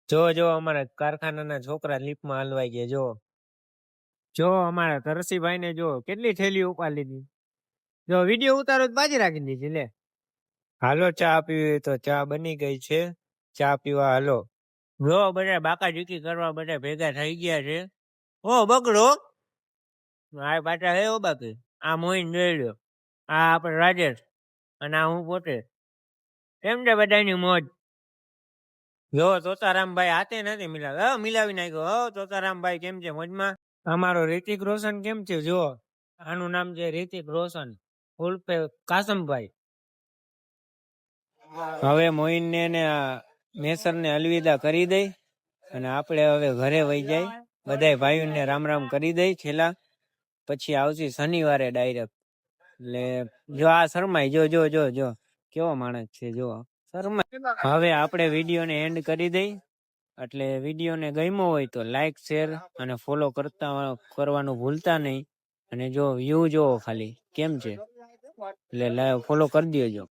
જો જો અમારા કારખાનાના છોકરા લીપમાં હલવાઈ ગયા. જો જો અમારા તરસીભાઈ ને જો કેટલી થેલી ઉપાડી લીધી. જો વિડીયો ઉતારો તો બાજી રાખી દીધી. લે હાલો ચા પીવી તો ચા બની ગઈ છે. ચા પીવા હાલો. જો બધા બાકા જીકી કરવા બધા ભેગા થઈ ગયા છે. ઓ બગડો આ પાછા હે બાકી આ મોઈન જોઈ લ્યો. આ આપણે રાજેશ અને આ હું પોતે. કેમ છે બધાની મોજ? જો તોતારામભાઈ હાથે નથી મિલાવ્યો. મિલાવી નાખ્યો. તોતારામભાઈ કેમ છે મોજમાં? અમારો રિતિક રોશન કેમ છે? જો આનું નામ છે રિતિક રોશન ઉર્ફે કાસમભાઈ. હવે મોઈન ને મેસર ને અલવિદા કરી દઈ અને આપણે હવે ઘરે વહી જાય. બધા ભાઈઓને રામ રામ કરી દઈ છેલ્લા. પછી આવશે શનિવારે ડાયરેક્ટ. એટલે જો આ શરમાઈ જો જો જો જો કેવો માણસ છે જો શરમાઈ. હવે આપણે વિડીયોને એન્ડ કરી દઈ. એટલે વિડીયોને ગમ્યો હોય તો લાઈક શેર અને ફોલો કરવાનું ભૂલતા નહીં. અને જો વ્યૂ જોવો ખાલી કેમ છે એટલે ફોલો કરી દેજો.